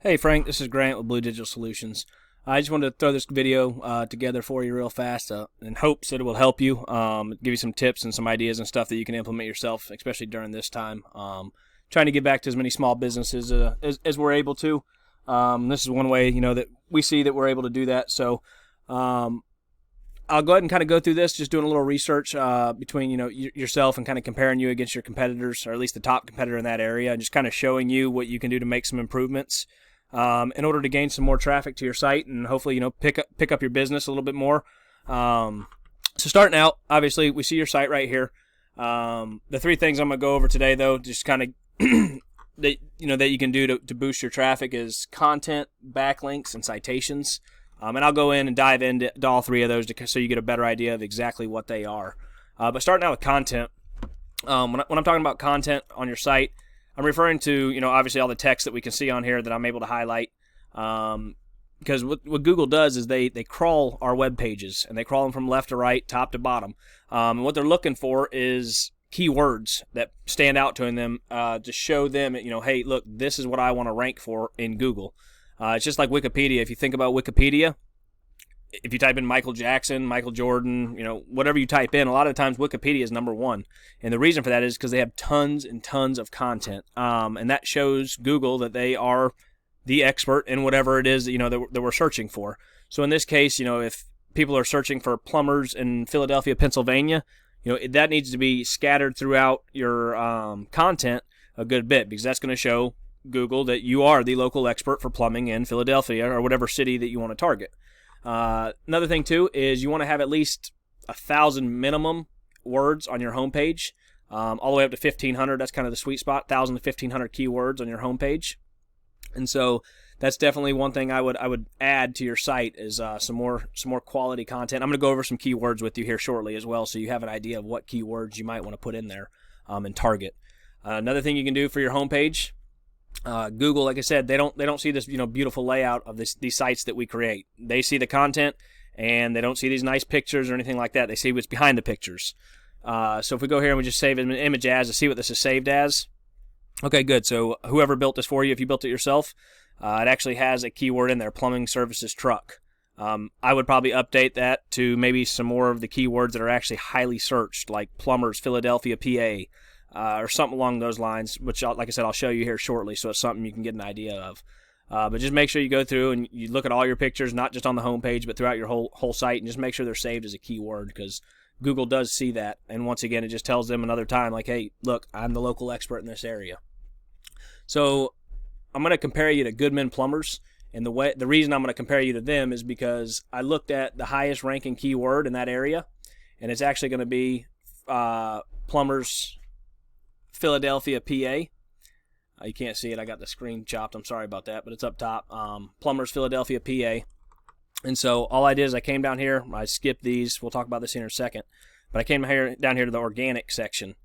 Hey Frank, this is Grant with Blue Digital Solutions. I just wanted to throw this video together for you real fast in hopes that it will help you, give you some tips and some ideas and stuff that you can implement yourself, especially during this time. Trying to get back to as many small businesses as we're able to. This is one way, that we see that we're able to do that. So I'll go ahead and kind of go through this, just doing a little research between yourself and kind of comparing you against your competitors, or at least the top competitor in that area, and just kind of showing you what you can do to make some improvements in order to gain some more traffic to your site and hopefully pick up your business a little bit more. So starting out, obviously we see your site right here. The three things I'm gonna go over today, though, just kind of that you can do to boost your traffic is content, backlinks, and citations. And I'll go in and dive into all three of those so you get a better idea of exactly what they are. But starting out with content, when I'm talking about content on your site, I'm referring to, obviously all the text that we can see on here that I'm able to highlight. Because what Google does is they crawl our web pages, and they crawl them from left to right, top to bottom. And what they're looking for is keywords that stand out to them to show them, hey, look, this is what I want to rank for in Google. It's just like Wikipedia. If you think about Wikipedia, if you type in Michael Jackson, Michael Jordan, whatever you type in, a lot of times Wikipedia is number one. And the reason for that is because they have tons and tons of content. And that shows Google that they are the expert in whatever it is that we're searching for. So in this case, if people are searching for plumbers in Philadelphia, Pennsylvania, that needs to be scattered throughout your content a good bit, because that's going to show Google that you are the local expert for plumbing in Philadelphia or whatever city that you want to target. Another thing too is you want to have at least 1,000 minimum words on your homepage, all the way up to 1,500. That's kind of the sweet spot, 1,000 to 1,500 keywords on your homepage. And so that's definitely one thing I would add to your site is some more quality content. I'm going to go over some keywords with you here shortly as well, so you have an idea of what keywords you might want to put in there and target. Another thing you can do for your homepage. Google, like I said, they don't see this beautiful layout of these sites that we create. They see the content, and they don't see these nice pictures or anything like that. They see what's behind the pictures. So if we go here and we just save an image as to see what this is saved as. Okay, good. So whoever built this for you, if you built it yourself, it actually has a keyword in there: plumbing services truck. I would probably update that to maybe some more of the keywords that are actually highly searched, like plumbers Philadelphia, PA. Or something along those lines, which, like I said, I'll show you here shortly, so it's something you can get an idea of. But just make sure you go through and you look at all your pictures, not just on the home page, but throughout your whole site, and just make sure they're saved as a keyword, because Google does see that. And once again, it just tells them another time, like, hey, look, I'm the local expert in this area. So I'm going to compare you to Goodman Plumbers, and the reason I'm going to compare you to them is because I looked at the highest ranking keyword in that area, and it's actually going to be plumbers Philadelphia, PA. You can't see it. I got the screen chopped. I'm sorry about that, but it's up top. Plumbers Philadelphia, PA. And so all I did is I came down here. I skipped these. We'll talk about this here in a second. But I came down here to the organic section,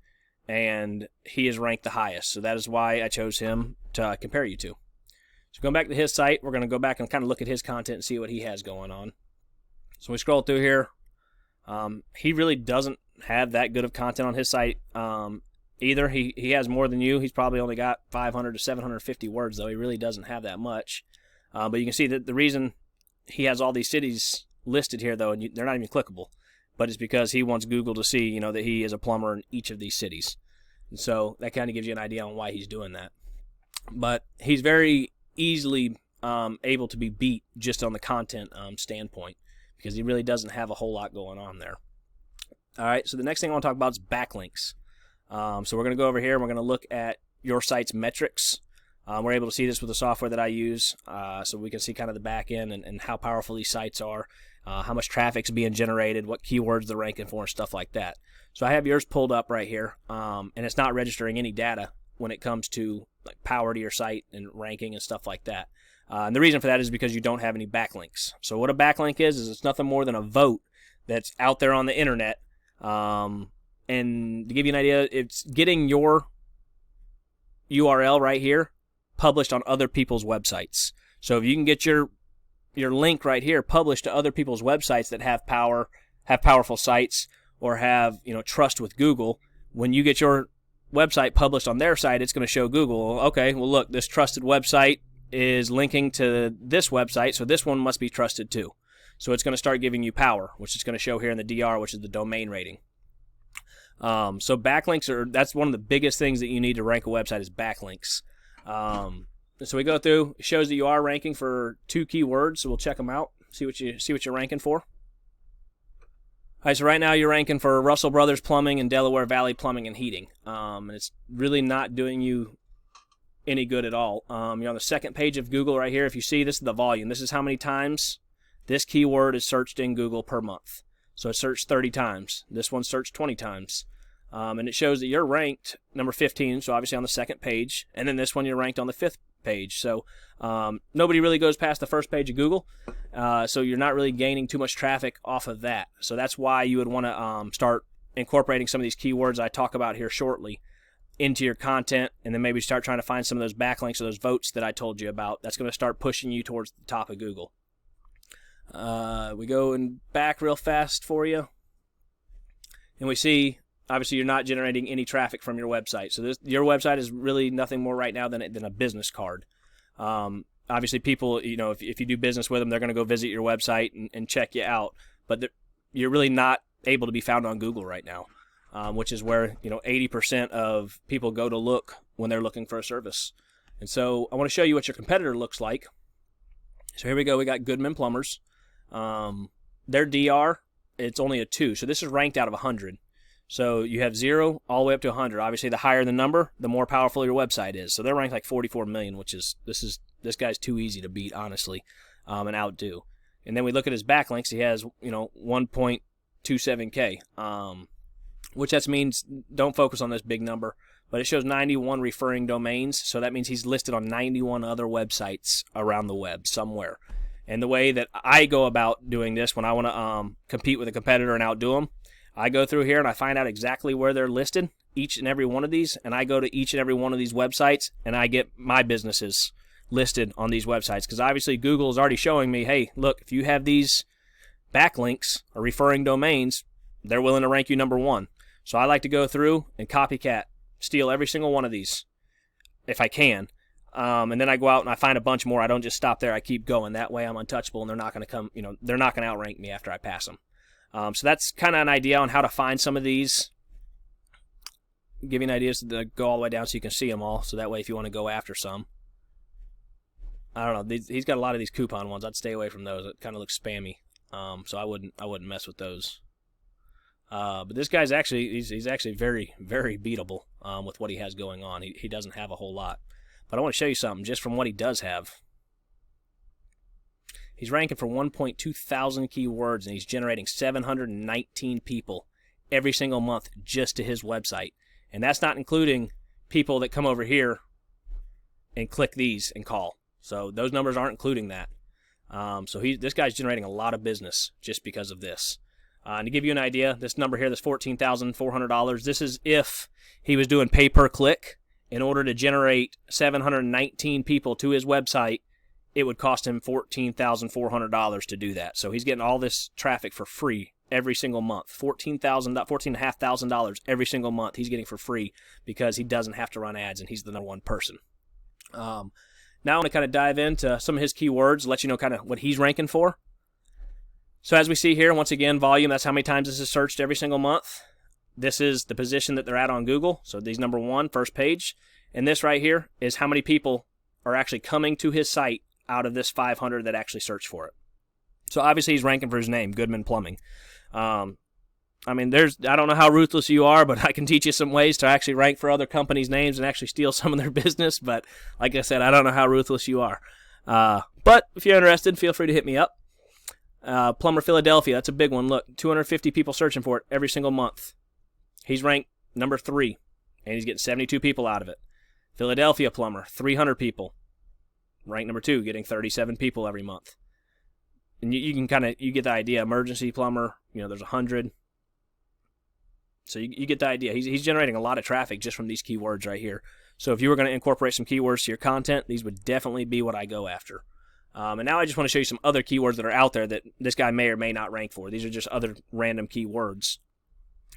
and he is ranked the highest. So that is why I chose him to compare you to. So going back to his site, we're going to go back and kind of look at his content and see what he has going on. So we scroll through here. He really doesn't have that good of content on his site. Either he has more than you. He's probably only got 500 to 750 words, though. He really doesn't have that much. But you can see that the reason he has all these cities listed here, though, and they're not even clickable, but it's because he wants Google to see, that he is a plumber in each of these cities. And so that kind of gives you an idea on why he's doing that. But he's very easily able to be beat just on the content standpoint, because he really doesn't have a whole lot going on there. All right, so the next thing I want to talk about is backlinks. So we're going to go over here and we're going to look at your site's metrics. We're able to see this with the software that I use, so we can see kind of the back end and how powerful these sites are, how much traffic's being generated, what keywords they're ranking for, and stuff like that. So I have yours pulled up right here, and it's not registering any data when it comes to like power to your site and ranking and stuff like that. And the reason for that is because you don't have any backlinks. So what a backlink is it's nothing more than a vote that's out there on the internet. And to give you an idea, it's getting your URL right here published on other people's websites. So if you can get your link right here published to other people's websites that have powerful sites, or have trust with Google, when you get your website published on their site, it's going to show Google, okay, well look, this trusted website is linking to this website, so this one must be trusted too. So it's going to start giving you power, which is going to show here in the DR, which is the domain rating. So backlinks that's one of the biggest things that you need to rank a website is backlinks. So we go through, it shows that you are ranking for 2 keywords, so we'll check them out, see what you're ranking for. All right, so right now you're ranking for Russell Brothers Plumbing and Delaware Valley Plumbing and Heating. And it's really not doing you any good at all. You're on the second page of Google right here. If you see, this is the volume. This is how many times this keyword is searched in Google per month. So it's searched 30 times. This one's searched 20 times. And it shows that you're ranked number 15, so obviously on the second page. And then this one you're ranked on the 5th page. So nobody really goes past the first page of Google. So you're not really gaining too much traffic off of that. So that's why you would want to start incorporating some of these keywords I talk about here shortly into your content, and then maybe start trying to find some of those backlinks or those votes that I told you about. That's going to start pushing you towards the top of Google. We go back real fast for you, and we see obviously you're not generating any traffic from your website. So your website is really nothing more right now than a business card. Obviously people, if you do business with them, they're going to go visit your website and check you out, but you're really not able to be found on Google right now. Which is where 80% of people go to look when they're looking for a service. And so I want to show you what your competitor looks like. So here we go. We got Goodman Plumbers. Their DR, it's only a 2. So this is ranked out of 100. So you have 0 all the way up to 100. Obviously, the higher the number, the more powerful your website is. So they're ranked like 44 million, which is this guy's too easy to beat, honestly, and outdo. And then we look at his backlinks. He has 1.27K. Which that means don't focus on this big number, but it shows 91 referring domains, so that means he's listed on 91 other websites around the web somewhere. And the way that I go about doing this when I want to compete with a competitor and outdo them, I go through here and I find out exactly where they're listed, each and every one of these, and I go to each and every one of these websites and I get my businesses listed on these websites, because obviously Google is already showing me, hey, look, if you have these backlinks or referring domains, they're willing to rank you number 1. So I like to go through and copycat, steal every single one of these if I can. And then I go out and I find a bunch more. I don't just stop there. I keep going. That way I'm untouchable and they're not going to come, they're not going to outrank me after I pass them. So that's kind of an idea on how to find some of these. Give you an idea to go all the way down so you can see them all. So that way if you want to go after some. I don't know. He's got a lot of these coupon ones. I'd stay away from those. It kind of looks spammy. So I wouldn't mess with those. But this guy's he's actually very, very beatable with what he has going on. He doesn't have a whole lot. But I want to show you something just from what he does have. He's ranking for 1.2 thousand keywords, and he's generating 719 people every single month just to his website. And that's not including people that come over here and click these and call. So those numbers aren't including that. So this guy's generating a lot of business just because of this. And to give you an idea, this number here, this $14,400, this is if he was doing pay per click. In order to generate 719 people to his website, it would cost him $14,400 to do that. So he's getting all this traffic for free every single month. $14,500 every single month he's getting for free because he doesn't have to run ads and he's the number 1 person. Now I want to kind of dive into some of his keywords, let you know kind of what he's ranking for. So as we see here, once again, volume, that's how many times this is searched every single month. This is the position that they're at on Google. So these number 1, first page. And this right here is how many people are actually coming to his site out of this 500 that actually search for it. So obviously he's ranking for his name, Goodman Plumbing. I don't know how ruthless you are, but I can teach you some ways to actually rank for other companies' names and actually steal some of their business. But like I said, I don't know how ruthless you are. But if you're interested, feel free to hit me up. Plumber Philadelphia, that's a big one. Look, 250 people searching for it every single month. He's ranked number 3, and he's getting 72 people out of it. Philadelphia Plumber, 300 people. Ranked number 2, getting 37 people every month. And you get the idea. Emergency Plumber, there's 100. So you get the idea. He's generating a lot of traffic just from these keywords right here. So if you were going to incorporate some keywords to your content, these would definitely be what I go after. And now I just want to show you some other keywords that are out there that this guy may or may not rank for. These are just other random keywords.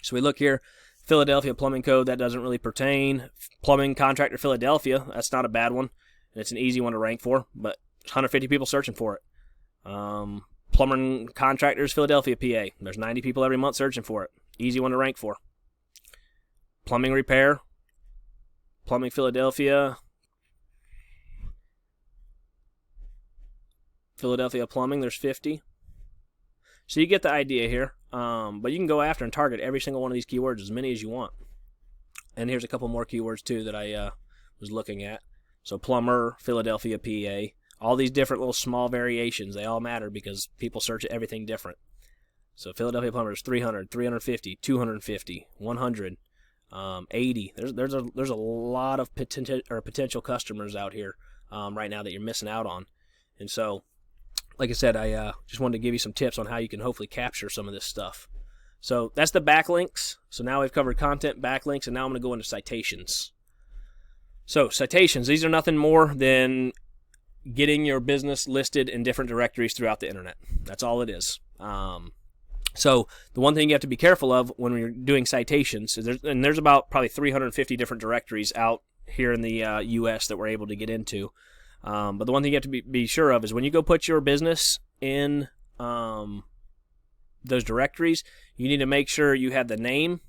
So we look here, Philadelphia Plumbing Code, that doesn't really pertain. Plumbing Contractor Philadelphia, that's not a bad one. and it's an easy one to rank for, but 150 people searching for it. Plumber contractors, Philadelphia, PA. There's 90 people every month searching for it. Easy one to rank for. Plumbing repair, plumbing Philadelphia. Philadelphia plumbing, there's 50. So you get the idea here. But you can go after and target every single one of these keywords, as many as you want. And here's a couple more keywords too that I was looking at. So plumber, Philadelphia, PA. All these different little small variations, they all matter because people search everything different. So Philadelphia plumbers, 300, 350, 250, 100, 80. There's a lot of potential customers out here right now that you're missing out on. And so, like I said, I just wanted to give you some tips on how you can hopefully capture some of this stuff. So that's the backlinks. So now we've covered content, backlinks, and now I'm going to go into citations. So citations, these are nothing more than getting your business listed in different directories throughout the internet. That's all it is. So the one thing you have to be careful of when you're doing citations, is there's about probably 350 different directories out here in the U.S. that we're able to get into. But the one thing you have to be sure of is when you go put your business in those directories, you need to make sure you have the name,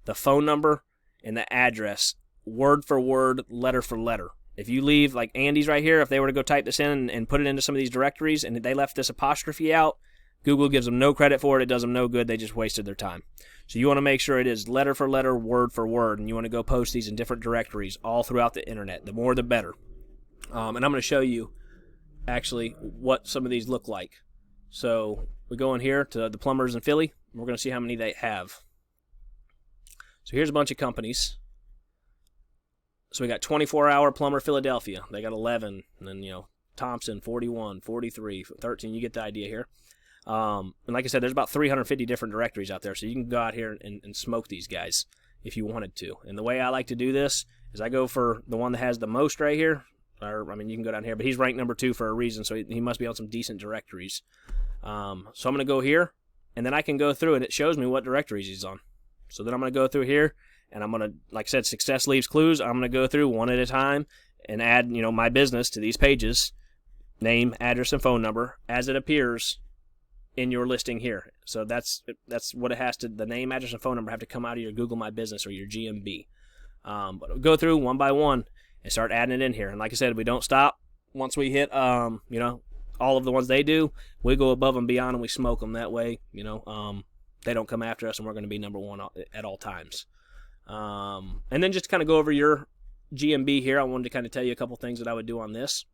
the phone number, and the address, word for word, letter for letter. If you leave, like Andy's right here, if they were to go type this in and put it into some of these directories and they left this apostrophe out, Google gives them no credit for it. It does them no good. They just wasted their time. So you want to make sure it is letter for letter, word for word, and you want to go post these in different directories all throughout the internet. The more, the better. And I'm going to show you actually what some of these look like. So we go in here to the plumbers in Philly. And we're going to see how many they have. So here's a bunch of companies. So we got 24-hour plumber Philadelphia. They got 11. And then, Thompson, 41, 43, 13. You get the idea here. And like I said, there's about 350 different directories out there. So you can go out here and smoke these guys if you wanted to. And the way I like to do this is I go for the one that has the most right here. Or, you can go down here, but he's ranked number 2 for a reason, so he must be on some decent directories. So I'm going to go here, and then I can go through, and it shows me what directories he's on. So then I'm going to go through here, and I'm going to, like I said, success leaves clues. I'm going to go through one at a time and add, my business to these pages, name, address, and phone number, as it appears in your listing here. So that's what it has to, the name, address, and phone number have to come out of your Google My Business or your GMB. But I'll go through one by one and start adding it in here. And like I said, we don't stop. Once we hit, all of the ones they do, we go above and beyond and we smoke them. That way, they don't come after us and we're going to be number 1 at all times. And then just to kind of go over your GMB here, I wanted to kind of tell you a couple things that I would do on this.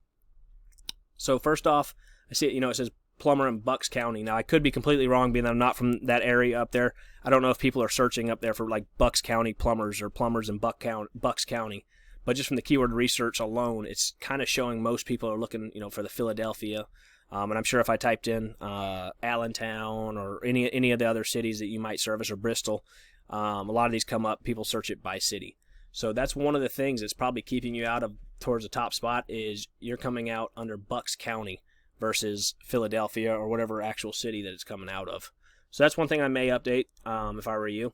So first off, I see, it says plumber in Bucks County. Now, I could be completely wrong being that I'm not from that area up there. I don't know if people are searching up there for like Bucks County plumbers or plumbers in Bucks County. But just from the keyword research alone, it's kind of showing most people are looking, for the Philadelphia. And I'm sure if I typed in Allentown or any of the other cities that you might service or Bristol, a lot of these come up. People search it by city. So that's one of the things that's probably keeping you out of towards the top spot is you're coming out under Bucks County versus Philadelphia or whatever actual city that it's coming out of. So that's one thing I may update if I were you.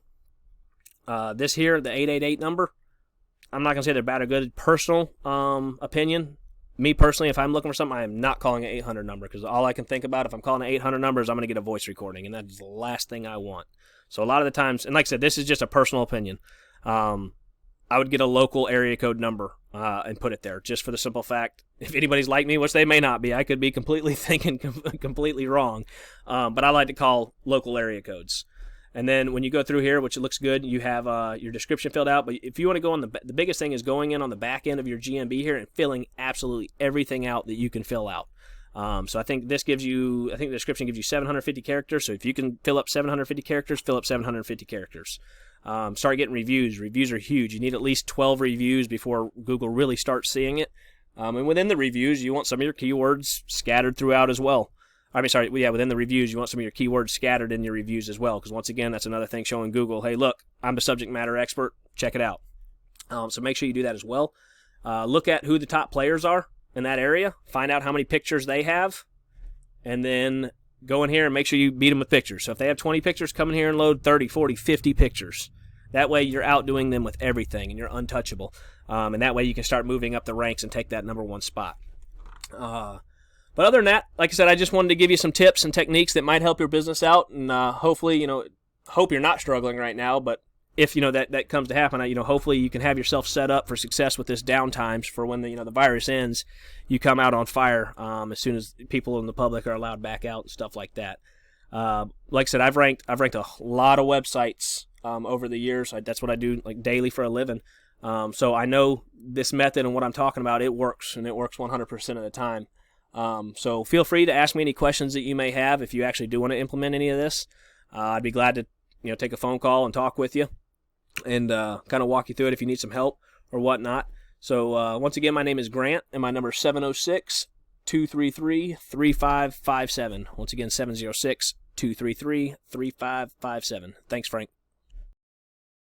This here, the 888 number. I'm not going to say they're bad or good. Personal opinion. Me personally, if I'm looking for something, I am not calling an 800 number because all I can think about if I'm calling an 800 number is I'm going to get a voice recording, and that's the last thing I want. So a lot of the times, and like I said, this is just a personal opinion. I would get a local area code number and put it there just for the simple fact, if anybody's like me, which they may not be, I could be completely thinking completely wrong, but I like to call local area codes. And then when you go through here, which it looks good, you have your description filled out. But if you want to go on the biggest thing is going in on the back end of your GMB here and filling absolutely everything out that you can fill out. So I think the description gives you 750 characters. So if you can fill up 750 characters, fill up 750 characters. Start getting reviews. Reviews are huge. You need at least 12 reviews before Google really starts seeing it. And within the reviews, you want some of your keywords scattered throughout as well. Within the reviews, you want some of your keywords scattered in your reviews as well, because once again, that's another thing showing Google, hey, look, I'm the subject matter expert. Check it out. So make sure you do that as well. Look at who the top players are in that area. Find out how many pictures they have, and then go in here and make sure you beat them with pictures. So if they have 20 pictures, come in here and load 30, 40, 50 pictures. That way you're outdoing them with everything, and you're untouchable. And that way you can start moving up the ranks and take that #1 spot. But other than that, like I said, I just wanted to give you some tips and techniques that might help your business out, and hopefully, hope you're not struggling right now, but if, that comes to happen, hopefully you can have yourself set up for success with this downtimes for when the virus ends, you come out on fire as soon as people in the public are allowed back out and stuff like that. Like I said, I've ranked a lot of websites over the years. That's what I do like daily for a living. So I know this method and what I'm talking about, it works, and it works 100% of the time. So feel free to ask me any questions that you may have if you actually do want to implement any of this. I'd be glad to take a phone call and talk with you and kind of walk you through it if you need some help or whatnot. So once again, my name is Grant, and my number is 706-233-3557. Once again, 706-233-3557. Thanks, Frank.